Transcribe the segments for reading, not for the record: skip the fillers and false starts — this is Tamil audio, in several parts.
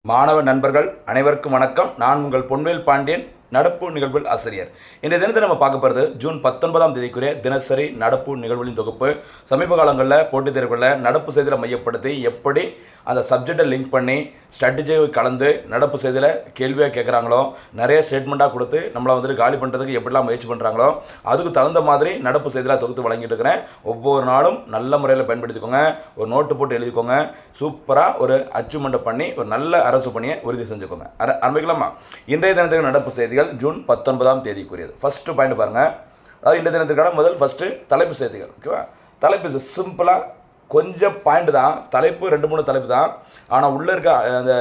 மாணவ நண்பர்கள் அனைவருக்கும் வணக்கம். நான் உங்கள் பொன்வேல் பாண்டியன், நடப்பு நிகழ்வுகள் ஆசிரியர். இன்றைய தினத்தை நம்ம பார்க்க போகிறது ஜூன் 19ஆம் தேதிக்குரிய தினசரி நடப்பு நிகழ்வுகளின் தொகுப்பு. சமீப காலங்களில் போட்டித் தேர்வுகளில் நடப்பு செய்தியில் மையப்படுத்தி எப்படி அந்த சப்ஜெக்டை லிங்க் பண்ணி ஸ்ட்ராட்டஜியை கலந்து நடப்பு செய்தியில் கேள்வியாக கேட்குறாங்களோ, நிறைய ஸ்டேட்மெண்ட்டாக கொடுத்து நம்மளை வந்துட்டு காலி பண்ணுறதுக்கு எப்படிலாம் முயற்சி பண்ணுறாங்களோ, அதுக்கு தகுந்த மாதிரி நடப்பு செய்தியில் தொகுத்து வழங்கிட்டு இருக்கிறேன். ஒவ்வொரு நாளும் நல்ல முறையில் பயன்படுத்திக்கோங்க. ஒரு நோட்டு போட்டு எழுதிக்கோங்க. சூப்பராக ஒரு அச்சீவ்மெண்ட்டை பண்ணி ஒரு நல்ல அரசு பணியை உறுதி செஞ்சுக்கோங்க. ஆரம்பிக்கலாமா? இன்றைய தினத்துக்கு நடப்பு செய்திகள் ஜூன் 19ஆம் தேதிக்குரியது. ஃபஸ்ட்டு பாயிண்ட் பாருங்கள். அதாவது இன்றைய தினத்துக்கான முதல் ஃபஸ்ட்டு தலைப்பு செய்திகள். ஓகேவா? தலைப்பு சிம்பிளாக கொஞ்சம் பாயிண்ட் தான், தலைப்பு 2-3 தலைப்பு தான். ஆனால் உள்ளே இருக்க அந்த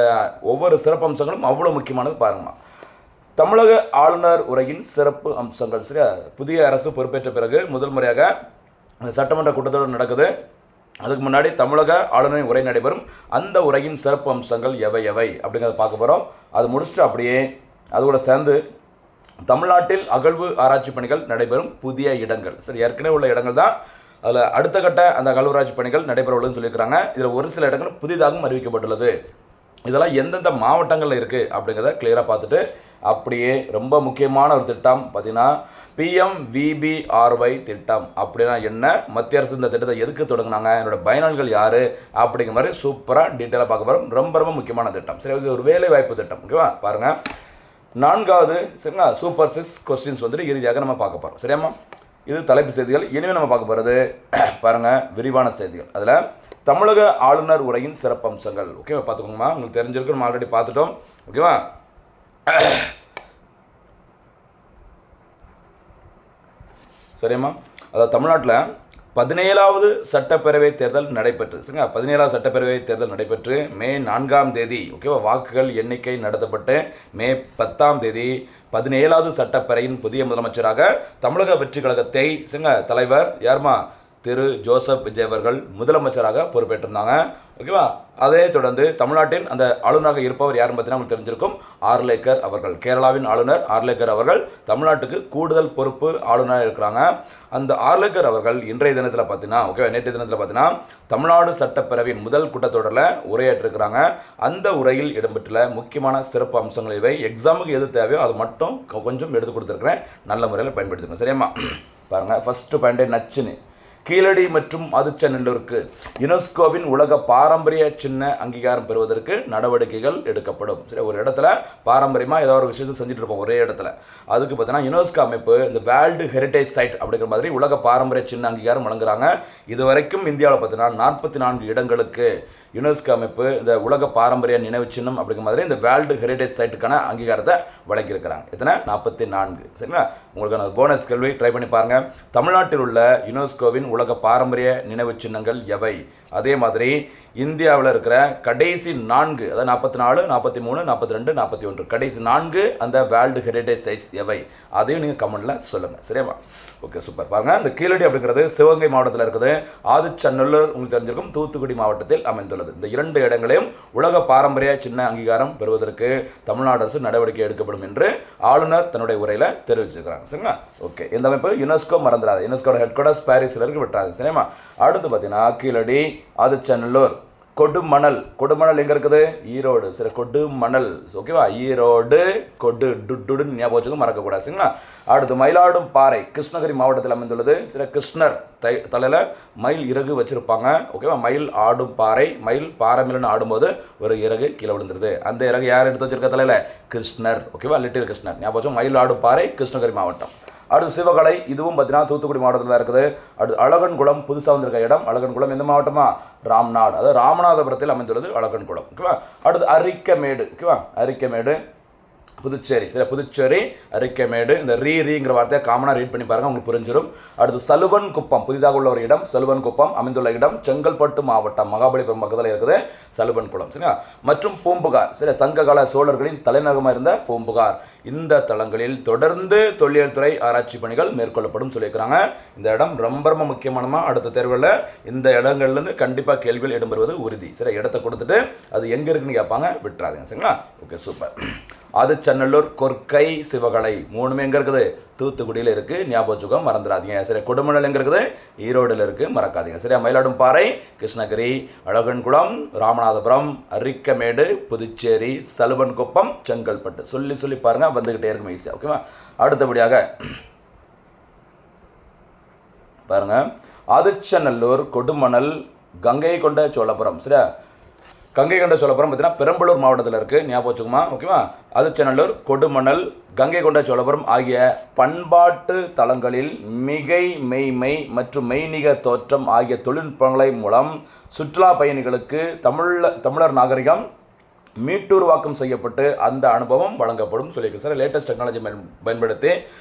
ஒவ்வொரு சிறப்பு அம்சங்களும் அவ்வளோ முக்கியமானது. பாருங்கம்மா, தமிழக ஆளுநர் உரையின் சிறப்பு அம்சங்கள். சரியா? புதிய அரசு பொறுப்பேற்ற பிறகு முதல் முறையாக சட்டமன்ற கூட்டத்தொடர் நடக்குது. அதுக்கு முன்னாடி தமிழக ஆளுநரின் உரை நடைபெறும். அந்த உரையின் சிறப்பு அம்சங்கள் எவை எவை அப்படிங்கிறத பார்க்க போகிறோம். அது முடிச்சுட்டு அப்படியே அதோட சேர்ந்து தமிழ்நாட்டில் அகழ்வு ஆராய்ச்சி பணிகள் நடைபெறும் புதிய இடங்கள். சரி, ஏற்கனவே உள்ள இடங்கள் தான். அதில் அடுத்த கட்ட அந்த அகழ்வாராய்ச்சி பணிகள் நடைபெற உள்ளதுன்னு சொல்லியிருக்கிறாங்க. இதில் ஒரு சில இடங்கள் புதிதாகவும் அறிவிக்கப்பட்டுள்ளது. இதெல்லாம் எந்தெந்த மாவட்டங்களில் இருக்குது அப்படிங்கிறத கிளியராக பார்த்துட்டு அப்படியே ரொம்ப முக்கியமான ஒரு திட்டம் பார்த்தீங்கன்னா PMVBRY திட்டம். அப்படின்னா என்ன, மத்திய அரசு இந்த திட்டத்தை எதுக்கு தொடங்கினாங்க, என்னோட பயனாளிகள் யார் அப்படிங்கிற மாதிரி சூப்பராக டீட்டெயிலாக பார்க்க போகிறோம். ரொம்ப ரொம்ப முக்கியமான திட்டம். சரி, இது ஒரு வேலை வாய்ப்பு திட்டம். ஓகேவா? பாருங்கள், 4வது சரிங்களா சூப்பர் 6 கொஸ்டின்ஸ் வந்துட்டு இறுதியாக நம்ம பார்க்க போகிறோம். சரியாம்மா? இது தலைப்பு செய்திகள். இனிமேல் நம்ம பார்க்க போகிறது பாருங்கள் விரிவான செய்திகள். அதில் தமிழக ஆளுநர் உரையின் சிறப்பு அம்சங்கள். ஓகேவா? பார்த்துக்கோங்கம்மா, உங்களுக்கு தெரிஞ்சிருக்கு, நம்ம ஆல்ரெடி பார்த்துட்டோம். ஓகேவா? சரிம்மா, அதாவது தமிழ்நாட்டில் 17வது சட்டப்பேரவை தேர்தல் நடைபெற்று. சரிங்களா? 17வது சட்டப்பேரவை தேர்தல் நடைபெற்று மே 4ஆம் தேதி ஓகேவா வாக்குகள் எண்ணிக்கை நடத்தப்பட்டு மே 10ஆம் தேதி 17வது சட்டப்பேரவையின் புதிய முதலமைச்சராக தமிழக வெற்றி கழகத்தை தலைவர் யாருமா திரு ஜோசப் விஜய் அவர்கள் முதலமைச்சராக பொறுப்பேற்றிருந்தாங்க. ஓகேவா? அதே தொடர்ந்து தமிழ்நாட்டின் அந்த ஆளுநராக இருப்பவர் யாருன்னு பார்த்தீங்கன்னா உங்களுக்கு தெரிஞ்சிருக்கும், ஆர்லேக்கர் அவர்கள். கேரளாவின் ஆளுநர் ஆர்லேக்கர் அவர்கள் தமிழ்நாட்டுக்கு கூடுதல் பொறுப்பு ஆளுநராக இருக்கிறாங்க. அந்த ஆர்லேக்கர் அவர்கள் இன்றைய தினத்தில் பார்த்தீங்கன்னா ஓகேவா நேற்றைய தினத்தில் பார்த்தீங்கன்னா தமிழ்நாடு சட்டப்பேரவையின் முதல் கூட்டத்தொடரில் உரையாற்றிருக்கிறாங்க. அந்த உரையில் இடம்பெற்றுள்ள முக்கியமான சிறப்பு அம்சங்கள் இவை. எக்ஸாமுக்கு எது தேவையோ அது மட்டும் கொஞ்சம் எடுத்து கொடுத்துருக்கிறேன். நல்ல முறையில் பயன்படுத்திக்கணும். சரியாம்மா? பாருங்கள், ஃபஸ்ட்டு பாயிண்டே நச்சுன்னு கீழடி மற்றும் ஆதிச்சநல்லூருக்கு யுனெஸ்கோவின் உலக பாரம்பரிய சின்ன அங்கீகாரம் பெறுவதற்கு நடவடிக்கைகள் எடுக்கப்படும். சரி, ஒரு இடத்துல பாரம்பரியமாக ஏதோ ஒரு விஷயத்தை செஞ்சுட்டு இருப்போம் ஒரே இடத்துல. அதுக்கு பார்த்தீங்கன்னா யுனெஸ்கோ அமைப்பு இந்த வேர்ல்டு ஹெரிட்டேஜ் சைட் அப்படிங்கிற மாதிரி உலக பாரம்பரிய சின்ன அங்கீகாரம் வழங்குறாங்க. இது வரைக்கும் இந்தியாவில் பார்த்தீங்கன்னா 44 இடங்களுக்கு யுனெஸ்கோ அமைப்பு இந்த உலக பாரம்பரிய நினைவு சின்னம் அப்படிங்கிற மாதிரி இந்த வேர்ல்டு ஹெரிட்டேஜ் சைட்டுக்கான அங்கீகாரத்தை வழங்கியிருக்கிறாங்க. எத்தனை? 44. சரிங்களா? உங்களுக்கான போனஸ் கேள்வி ட்ரை பண்ணி பாருங்கள். தமிழ்நாட்டில் உள்ள யுனெஸ்கோவின் உலக பாரம்பரிய நினைவு சின்னங்கள் எவை? அதே மாதிரி இந்தியாவில் இருக்கிற கடைசி 4 அதாவது 44, 43, 42, 41 கடைசி 4 அந்த வேர்ல்டு ஹெரிட்டேஜ் சைட்ஸ் எவை? அதையும் நீங்கள் கமெண்டில் சொல்லுங்கள். சரியாவா? Okay, super. பாருங்கள், இந்த கீழடி அப்படிங்கிறது சிவகங்கை மாவட்டத்தில் இருக்குது. ஆதிச்சநல்லூர் உங்களுக்கு தெரிஞ்சிருக்கும் தூத்துக்குடி மாவட்டத்தில் அமைந்துள்ளது. இந்த 2 இடங்களையும் உலக பாரம்பரிய சின்ன அங்கீகாரம் பெறுவதற்கு தமிழ்நாடு அரசு நடவடிக்கை எடுக்கப்படும் என்று ஆளுநர் தன்னுடைய உரையில் தெரிவிச்சிருக்கிறாங்க. சரிங்களா? ஓகே, இந்த அமைப்பு யுனெஸ்கோ மறந்துடாது. யுனெஸ்கோட ஹெட் குவார்ட்டர்ஸ் பாரிஸில் இருக்கு, விட்டுறாது. சரியாமா? அடுத்து பார்த்தீங்கன்னா கீழடி, ஆதிச்சநல்லூர், கொடுமணல். கொடுமணல் எங்கே இருக்குது? ஈரோடு. சரி, கொடுமணல். ஓகேவா? ஈரோடு கொடு டுன்னு ஞாபகம் வச்சுக்க மறக்கக்கூடாது. சரிங்களா? அடுத்து மயிலாடும் பாறை கிருஷ்ணகிரி மாவட்டத்தில் அமைந்துள்ளது. சில கிருஷ்ணர் தலையில் மயில் இறகு வச்சுருப்பாங்க. ஓகேவா? மயில் ஆடும் பாறை. மயில் பாறை மேலன்னு ஆடும்போது ஒரு இறகு கீழே விழுந்துருது. அந்த இறகு யார் எடுத்து வச்சிருக்க தலையில்? கிருஷ்ணர். ஓகேவா? லிட்டில் கிருஷ்ணர் ஞாபகம் வச்சு. மயில் ஆடும் பாறை கிருஷ்ணகிரி மாவட்டம். அடுத்து சிவகலை, இதுவும் பார்த்தீங்கன்னா தூத்துக்குடி மாவட்டத்தில் தான் இருக்குது. அடுத்து அழகன்குளம், புதுசாக வந்திருக்க இடம். அழகன்குளம் எந்த மாவட்டமா? ராம்நாடு, அதாவது ராமநாதபுரத்தில் அமைந்துள்ளது அழகன்குளம். ஓகேவா? அடுத்து அரிக்கமேடு. ஓகேவா? அரிக்கமேடு புதுச்சேரி. சரி, புதுச்சேரி அரிக்கமேடு. இந்த ரீங்கிற வார்த்தையை காமனாக ரீட் பண்ணி பாருங்கள், உங்களுக்கு புரிஞ்சிடும். அடுத்து சலுவன் குப்பம், புதிதாக உள்ள ஒரு இடம். சலுவன் குப்பம் அமைந்துள்ள இடம் செங்கல்பட்டு மாவட்டம், மகாபலிபுரம் பக்கத்தில் இருக்குது சலுவன் குளம். சரிங்களா? மற்றும் பூம்புகார். சரி, சங்ககால சோழர்களின் தலைநகரமாக இருந்த பூம்புகார். இந்த தளங்களில் தொடர்ந்து தொல்லியல் துறை ஆராய்ச்சி பணிகள் மேற்கொள்ளப்படும் சொல்லியிருக்கிறாங்க. இந்த இடம் ரொம்ப ரொம்ப முக்கியமானமா. அடுத்த தேர்வில் இந்த இடங்கள்லேருந்து கண்டிப்பாக கேள்விகள் இடம்பெறுவது உறுதி. சரி, இடத்தை கொடுத்துட்டு அது எங்கே இருக்குன்னு கேட்பாங்க, விட்டுறாதுங்க. சரிங்களா? Okay, super. ஆதிச்சநல்லூர், கொற்கை, சிவகலை 3மே எங்கே இருக்குது? தூத்துக்குடியில் இருக்குது, ஞாபகம் வச்சுக்கோ, மறந்துடாதீங்க. சரி, கொடுமணல் எங்கே இருக்குது? ஈரோடில் இருக்குது, மறக்காதீங்க. சரியா? மயிலாடும்பாறை, கிருஷ்ணகிரி, அழகன்குளம், ராமநாதபுரம், அரிக்கமேடு, புதுச்சேரி, சலுவன்குப்பம், செங்கல்பட்டு. சொல்லி சொல்லி பாருங்கள், வந்துக்கிட்டே இருக்கும் ஈஸியாக. ஓகேவா? அடுத்தபடியாக பாருங்கள், ஆதிச்சநல்லூர், கொடுமணல், கங்கை கொண்ட சோழபுரம். சரியா? கங்கை கொண்ட சோழபுரம் பார்த்தீங்கன்னா பெரம்பலூர் மாவட்டத்தில் இருக்குது, ஞாபகம் வச்சுக்குமா? ஓகேவா? ஆதிச்சநல்லூர், கொடுமணல், கங்கை கொண்ட சோழபுரம் ஆகிய பண்பாட்டு தலங்களில் மிகை, மெய்மை மற்றும் மெய்நிகர் தோற்றம் ஆகிய தொழில்நுட்பங்களை மூலம் சுற்றுலா பயணிகளுக்கு தமிழர் நாகரிகம் மீட்டுருவாக்கம் செய்யப்பட்டு அந்த அனுபவம் வழங்கப்படும் சொல்லியிருக்கு. சார், லேட்டஸ்ட் டெக்னாலஜி பயன்படுத்தி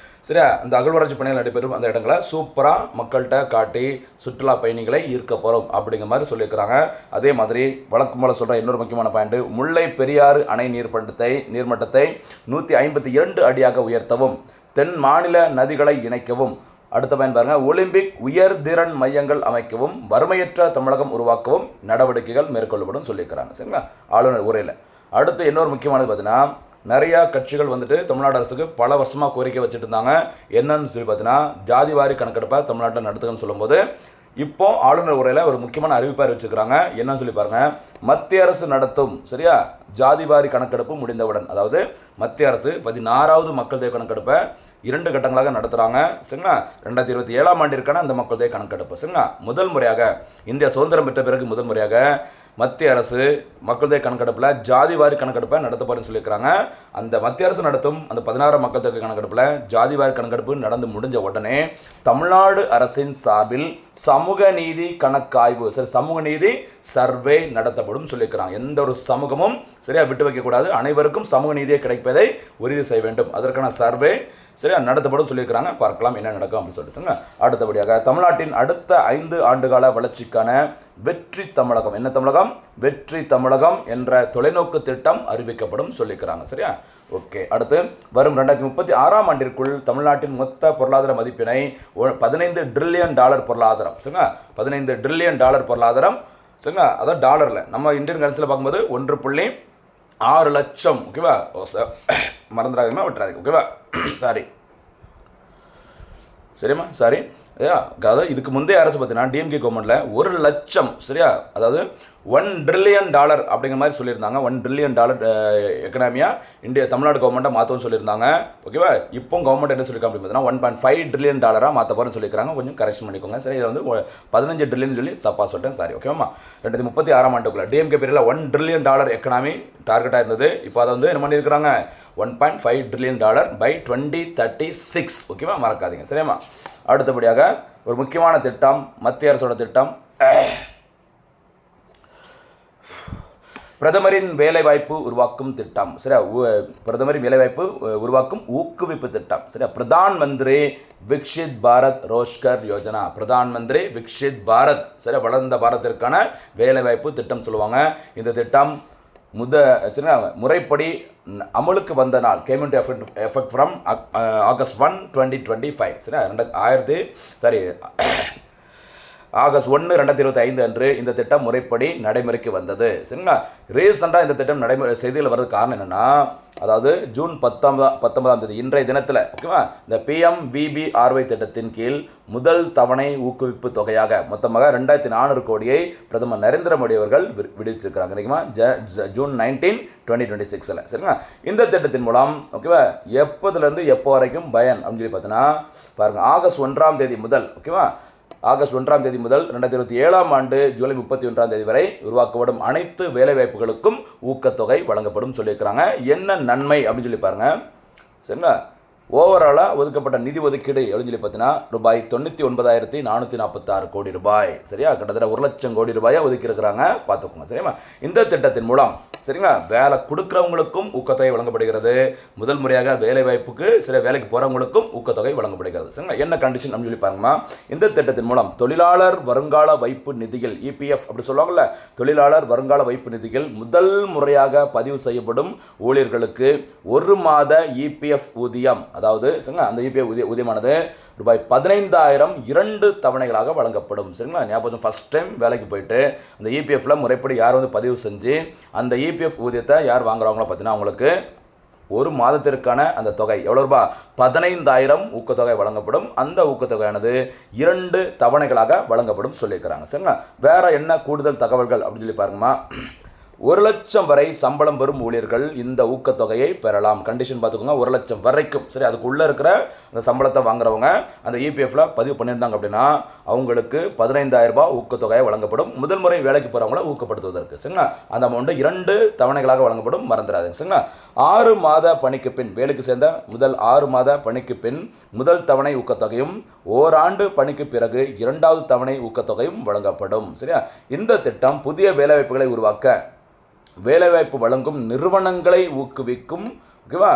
சரியா அந்த அகழ்வாராய்ச்சி பணிகள் நடைபெறும் அந்த இடங்களை சூப்பராக மக்கள்கிட்ட காட்டி சுற்றுலா பயணிகளை ஈர்க்க போகிறோம் அப்படிங்கிற மாதிரி சொல்லியிருக்கிறாங்க. அதே மாதிரி வழக்கு மூலம் சொல்கிற இன்னொரு முக்கியமான பாயிண்ட், முல்லை பெரியாறு அணை நீர்மட்டத்தை 152 அடியாக உயர்த்தவும், தென் மாநில நதிகளை இணைக்கவும், அடுத்த பயன் பாருங்கள், ஒலிம்பிக் உயர்திறன் மையங்கள் அமைக்கவும், வறுமையற்ற தமிழகம் உருவாக்கவும் நடவடிக்கைகள் மேற்கொள்ளப்படும் சொல்லியிருக்கிறாங்க. சரிங்களா? ஆளுநர் உரையில். அடுத்து இன்னொரு முக்கியமானது பார்த்தீங்கன்னா, நிறையா கட்சிகள் வந்துட்டு தமிழ்நாடு அரசுக்கு பல வருஷமாக கோரிக்கை வச்சுட்டு இருந்தாங்க. என்னன்னு சொல்லி பார்த்தீங்கன்னா, ஜாதிவாரி கணக்கெடுப்பை தமிழ்நாட்டில் நடத்துகன்னு சொல்லும்போது இப்போ ஆளுநர் உரையில் ஒரு முக்கியமான அறிவிப்பை அறிவிச்சுக்கிறாங்க. என்னன்னு சொல்லி பாருங்கள், மத்திய அரசு நடத்தும் சரியா ஜாதிவாரி கணக்கெடுப்பு முடிந்தவுடன், அதாவது மத்திய அரசு 16வது மக்கள் தொகை கணக்கெடுப்பை 2 கட்டங்களாக நடத்துகிறாங்க. சரிங்களா? 2027ஆம் ஆண்டிற்கான அந்த மக்கள் தொகை கணக்கெடுப்பு. சரிங்களா? முதல் முறையாக இந்தியா சுதந்திரம் பெற்ற பிறகு முதல் முறையாக மத்திய அரசு மக்கள் தொகை கணக்கெடுப்பில் ஜாதிவாரி கணக்கெடுப்பை நடத்தப்படுன்னு சொல்லியிருக்கிறாங்க. அந்த மத்திய அரசு நடத்தும் அந்த 16 மக்கள் தொகை கணக்கெடுப்பில் ஜாதிவாரி கணக்கெடுப்பு நடந்து முடிஞ்ச உடனே தமிழ்நாடு அரசின் சார்பில் சமூக நீதி கணக்காய்வு, சரி சமூக நீதி சர்வே நடத்தப்படும் சொல்லியிருக்கிறாங்க. எந்த ஒரு சமூகமும் சரியாக விட்டு வைக்கக்கூடாது, அனைவருக்கும் சமூக நீதியை கிடைப்பதை உறுதி செய்ய வேண்டும். அதற்கான சர்வே சரியா நடத்தப்படும் சொல்லியிருக்கிறாங்க. பார்க்கலாம் என்ன நடக்கும் அப்படின்னு சொல்லிட்டு. அடுத்தபடியாக தமிழ்நாட்டின் அடுத்த 5 ஆண்டுகால வளர்ச்சிக்கான வெற்றி தமிழகம், என்ன தமிழகம்? வெற்றி தமிழகம் என்ற தொலைநோக்கு திட்டம் அறிவிக்கப்படும் சொல்லியிருக்கிறாங்க. சரியா? ஓகே. அடுத்து வரும் 2036ஆம் ஆண்டிற்குள் தமிழ்நாட்டின் மொத்த பொருளாதார மதிப்பினை $15 ட்ரில்லியன் பொருளாதாரம். சரிங்களா? $15 ட்ரில்லியன் பொருளாதாரம். சரிங்களா? அதான் டாலரில், நம்ம இந்தியன் கரன்சியில் பார்க்கும்போது 1.6 லட்சம். ஓகேவா? மறந்துடாதீங்க, விட்டுறாதீங்க. ஓகேவா? சரிம்மா, சாரி. அதாவது இதுக்கு முந்தைய அரசு பார்த்தீங்கன்னா டிஎம்கே கவர்மெண்ட்டில் 1 லட்சம் சரியா, அதாவது $1 ட்ரில்லியன் அப்படிங்கிற மாதிரி சொல்லியிருந்தாங்க. $1 ட்ரில்லியன் எக்கனாமியாக இந்தியா தமிழ்நாடு கவர்மெண்ட்டை மாற்றவும் சொல்லியிருந்தாங்க. ஓகேவா? இப்போ கவர்மெண்ட் என்ன சொல்லியிருக்காங்க அப்படின்னு பார்த்தீங்கன்னா $1.5 ட்ரில்லியன் மாற்ற போகிறேன்னு சொல்லியிருக்காங்க. கொஞ்சம் கரெக்ஷன் பண்ணிக்கோங்க. சரி, இதை வந்து 15 ட்ரில்லியன் சொல்லி தப்பாக சொல்லிட்டேன், சாரி. ஓகேவா? 2036ஆம் ஆண்டுக்குள்ள டிஎம்கே பீரியடில் $1 ட்ரில்லியன் எக்கனாமி டார்கெட்டாக இருந்தது. இப்போ அதை வந்து என்ன பண்ணியிருக்கிறாங்க, $1.5 ட்ரில்லியன் by 2036. ஓகேவா? மறக்காதீங்க. சரியாம்மா? அடுத்தபடியாக ஒரு முக்கியமான திட்டம், மத்திய அரசோட திட்டம், பிரதமரின் வேலைவாய்ப்பு உருவாக்கும் திட்டம். சரியா? பிரதமரின் வேலைவாய்ப்பு உருவாக்கும் ஊக்குவிப்பு திட்டம். சரியா? பிரதான் மந்திரி விக்ஷித் பாரத் ரோஷ்கர் யோஜனா. பிரதான் மந்திரி விக்ஷித் பாரத், சரியா, வளர்ந்த பாரத்திற்கான வேலைவாய்ப்பு திட்டம் சொல்லுவாங்க. இந்த திட்டம் முறைப்படி அமலுக்கு வந்த நாள், game into effect from August 1, 2025. சரியா? ஆகஸ்ட் 1, 2025 அன்று இந்த திட்டம் முறைப்படி நடைமுறைக்கு வந்தது. சரிங்களா? ரீசெண்டாக இந்த திட்டம் செய்தியில் வர்றதுக்கு காரணம் என்னென்னா, அதாவது ஜூன் 19ஆம் தேதி இன்றைய தினத்தில், ஓகேவா, இந்த PMVBRY திட்டத்தின் கீழ் முதல் தவணை ஊக்குவிப்பு தொகையாக மொத்தமாக 2400 கோடியை பிரதமர் நரேந்திர மோடி அவர்கள் விடுவிச்சிருக்கிறாங்க. ஓகேவா? ஜூன் 19, 2026. சரிங்களா? இந்த திட்டத்தின் மூலம் ஓகேவா எப்போதுலேருந்து எப்போ வரைக்கும் பயன் அப்படின்னு சொல்லி பார்த்தீங்கன்னா பாருங்கள், ஆகஸ்ட் 1ஆம் தேதி முதல், ஓகேவா, ஆகஸ்ட் 1ஆம் தேதி முதல் 2027ஆம் ஆண்டு ஜூலை 31ஆம் தேதி வரை உருவாக்கப்படும் அனைத்து வேலைவாய்ப்புகளுக்கும் ஊக்கத்தொகை வழங்கப்படும் சொல்லியிருக்கிறாங்க. என்ன நன்மை அப்படின்னு சொல்லி பாருங்கள். சரிங்களா? ஓவராலாக ஒதுக்கப்பட்ட நிதி ஒதுக்கீடு அப்படின்னு சொல்லி பார்த்தீங்கன்னா $99,446 கோடி. சரியா? கிட்டத்தட்ட 1 லட்சம் கோடி ரூபாயை ஒதுக்கியிருக்கிறாங்க. பார்த்துக்கோங்க. சரியா? இந்த திட்டத்தின் மூலம் சரிங்களா வேலை கொடுக்குறவங்களுக்கும் ஊக்கத்தொகை வழங்கப்படுகிறது. முதல் முறையாக வேலை வாய்ப்புக்கு சில வேலைக்கு போகிறவங்களுக்கும் ஊக்கத்தொகை வழங்கப்படுகிறது. சரிங்களா? என்ன கண்டிஷன் அப்படின்னு சொல்லி பாருங்கம்மா. இந்த திட்டத்தின் மூலம் தொழிலாளர் வருங்கால வைப்பு நிதிகள், EPF அப்படி சொல்லுவாங்கல்ல, தொழிலாளர் வருங்கால வைப்பு நிதிகள் முதல் முறையாக பதிவு செய்யப்படும் ஊழியர்களுக்கு 1 மாத EPF ஊதியம், அதாவது அந்த EPF ஊதியமானது $15,000 2 தவணைகளாக வழங்கப்படும். சரிங்களா? ஞாபகம், ஃபஸ்ட் டைம் வேலைக்கு போயிட்டு அந்த EPFல முறைப்படி யார் வந்து பதிவு செஞ்சு அந்த EPF ஊதியத்தை யார் வாங்குறாங்களோ பார்த்தீங்கன்னா அவங்களுக்கு ஒரு மாதத்திற்கான அந்த தொகை எவ்வளோ ரூபா? 15,000 ஊக்கத்தொகை வழங்கப்படும். அந்த ஊக்கத்தொகையானது 2 தவணைகளாக வழங்கப்படும் சொல்லியிருக்கிறாங்க. சரிங்களா? வேற என்ன கூடுதல் தகவல்கள் அப்படின்னு சொல்லி பாருங்கம்மா. 1 லட்சம் வரை சம்பளம் பெறும் ஊழியர்கள் இந்த ஊக்கத்தொகையை பெறலாம். கண்டிஷன் பார்த்துக்கோங்க, 1 லட்சம் வரைக்கும். சரி, அதுக்குள்ளே இருக்கிற அந்த சம்பளத்தை வாங்குறவங்க அந்த இபிஎஃப்ல பதிவு பண்ணியிருந்தாங்க அப்படின்னா அவங்களுக்கு 15,000 ரூபாய் ஊக்கத்தொகையை வழங்கப்படும். முதல் முறை வேலைக்கு போகிறவங்கள ஊக்கப்படுத்துவதற்கு. சரிங்களா? அந்த அமௌண்ட்டு 2 தவணைகளாக வழங்கப்படும், மறந்துடாதுங்க. சரிங்களா? 6 மாத பணிக்கு பின், வேலைக்கு சேர்ந்த முதல் 6 மாத பணிக்கு பின் முதல் தவணை ஊக்கத்தொகையும், ஓராண்டு பணிக்கு பிறகு 2வது தவணை ஊக்கத்தொகையும் வழங்கப்படும். சரியா? இந்த திட்டம் புதிய வேலைவாய்ப்புகளை உருவாக்க வேலைவாய்ப்பு வழங்கும் நிறுவனங்களை ஊக்குவிக்கும். ஓகேவா?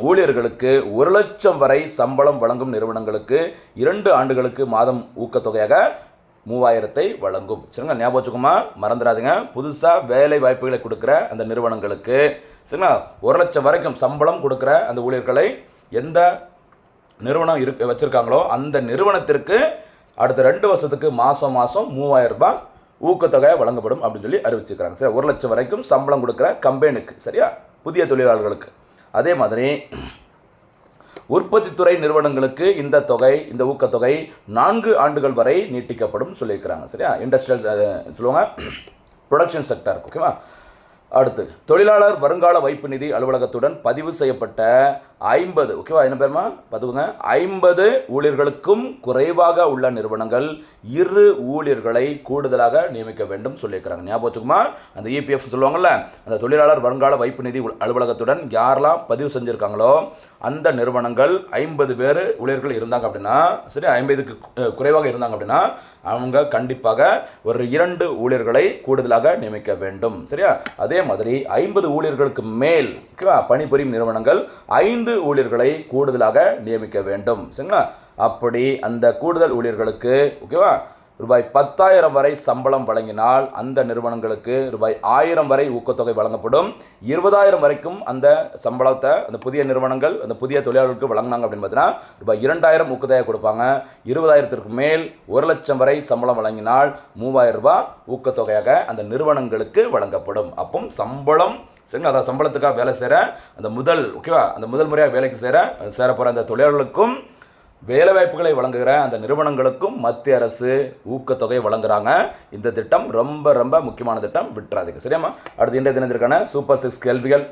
ஊழியர்களுக்கு 1 லட்சம் வரை சம்பளம் வழங்கும் நிறுவனங்களுக்கு 2 ஆண்டுகளுக்கு மாதம் ஊக்கத்தொகையாக 3,000 வழங்கும். சரிங்களா? ஞாபகம் வச்சுக்கோமா, மறந்துடாதுங்க. புதுசாக வேலை வாய்ப்புகளை கொடுக்குற அந்த நிறுவனங்களுக்கு சரிங்களா 1 லட்சம் வரைக்கும் சம்பளம் கொடுக்குற அந்த ஊழியர்களை எந்த நிறுவனம் வச்சுருக்காங்களோ அந்த நிறுவனத்திற்கு அடுத்த 2 வருஷத்துக்கு மாதம் 3,000 ரூபாய் ஊக்கத்தொகை வழங்கப்படும் அப்படின்னு சொல்லி அறிவிச்சிருக்காங்க. சரி, 1 லட்சம் வரைக்கும் சம்பளம் கொடுக்குற கம்பெனிக்கு. சரியா? புதிய தொழிலாளர்களுக்கு. அதே மாதிரி உற்பத்தித்துறை நிறுவனங்களுக்கு இந்த ஊக்கத்தொகை 4 ஆண்டுகள் வரை நீட்டிக்கப்படும் சொல்லியிருக்கிறாங்க. சரியா? இண்டஸ்ட்ரியல் சொல்லுவாங்க, ப்ரொடக்ஷன் செக்டர். ஓகேவா? அடுத்து தொழிலாளர் வருங்கால வைப்பு நிதி அலுவலகத்துடன் பதிவு செய்யப்பட்ட 50, ஓகேவா, என்ன பேருமா பார்த்துக்கோங்க, 50 ஊழியர்களுக்கும் குறைவாக உள்ள நிறுவனங்கள் 2 ஊழியர்களை கூடுதலாக நியமிக்க வேண்டும் சொல்லியிருக்கிறாங்க. ஞாபகம் வச்சுக்குமா, அந்த இபிஎஃப் சொல்லுவாங்கள்ல, அந்த தொழிலாளர் வருங்கால வைப்பு நிதி அலுவலகத்துடன் யாரெல்லாம் பதிவு செஞ்சுருக்காங்களோ அந்த நிறுவனங்கள் 50 பேர் ஊழியர்கள் இருந்தாங்க அப்படின்னா, சரி, 50க்கு குறைவாக இருந்தாங்க அப்படின்னா அவங்க கண்டிப்பாக ஒரு 2 ஊழியர்களை கூடுதலாக நியமிக்க வேண்டும். சரியா? அதே மாதிரி 50 ஊழியர்களுக்கு மேல் பணிபுரியும் நிறுவனங்கள் 5 ஊழியர்களை கூடுதலாக நியமிக்க வேண்டும். சரிங்களா? அப்படி அந்த கூடுதல் ஊழியர்களுக்கு ஓகேவா ரூபாய் 10,000 வரை சம்பளம் வழங்கினால் அந்த நிறுவனங்களுக்கு ரூபாய் 1,000 வரை ஊக்கத்தொகை வழங்கப்படும். 20,000 வரைக்கும் அந்த சம்பளத்தை அந்த புதிய நிறுவனங்கள் அந்த புதிய தொழிலாளர்களுக்கு வழங்கினாங்க அப்படின்னு பார்த்தீங்கன்னா ரூபாய் 2,000 ஊக்கத்தொகை கொடுப்பாங்க. 20,000க்கு மேல் 1 லட்சம் வரை சம்பளம் வழங்கினால் 3,000 ரூபாய் ஊக்கத்தொகையாக அந்த நிறுவனங்களுக்கு வழங்கப்படும். அப்போ சம்பளம் சரிங்களா, அதாவது சம்பளத்துக்காக வேலை செய்கிற அந்த முதல் முறையாக வேலைக்கு சேர போகிற அந்த தொழிலாளர்களுக்கும் வேலைவாய்ப்புகளை வழங்குகிற அந்த நிறுவனங்களுக்கும் மத்திய அரசு ஊக்கத்தொகை வழங்குறாங்க. இந்த திட்டம் ரொம்ப ரொம்ப முக்கியமான திட்டம், விட்டுறாதீங்க. சரியாம்மா? அடுத்து இன்றைய தினத்திற்கான சூப்பர் 6 கேள்விகள்.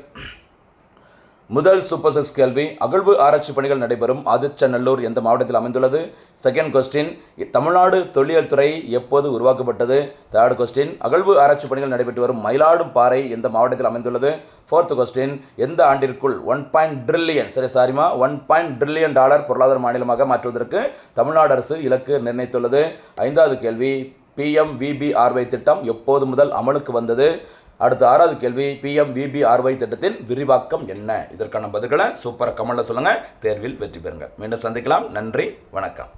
முதல் சூப்பர் 6 கேள்வி, அகழ்வு ஆராய்ச்சி பணிகள் நடைபெறும் ஆதிச்சநல்லூர் எந்த மாவட்டத்தில் அமைந்துள்ளது? செகண்ட் கொஸ்டின், தமிழ்நாடு தொல்லியல் துறை எப்போது உருவாக்கப்பட்டது? தேர்ட் கொஸ்டின், அகழ்வு ஆராய்ச்சி பணிகள் நடைபெற்று வரும் மயிலாடும்பாறை எந்த மாவட்டத்தில் அமைந்துள்ளது? ஃபோர்த் கொஸ்டின், எந்த ஆண்டிற்குள் $1 ட்ரில்லியன் பொருளாதார மாநிலமாக மாற்றுவதற்கு தமிழ்நாடு அரசு இலக்கு நிர்ணயித்துள்ளது? 5வது கேள்வி, PMVBRY திட்டம் எப்போது முதல் அமலுக்கு வந்தது? அடுத்து 6வது கேள்வி, PMVBRY திட்டத்தின் விரிவாக்கம் என்ன? இதற்கான பதில்களை சூப்பராக கமெண்ட்ல சொல்லுங்கள். தேர்வில் வெற்றி பெறுங்க. மீண்டும் சந்திக்கலாம். நன்றி, வணக்கம்.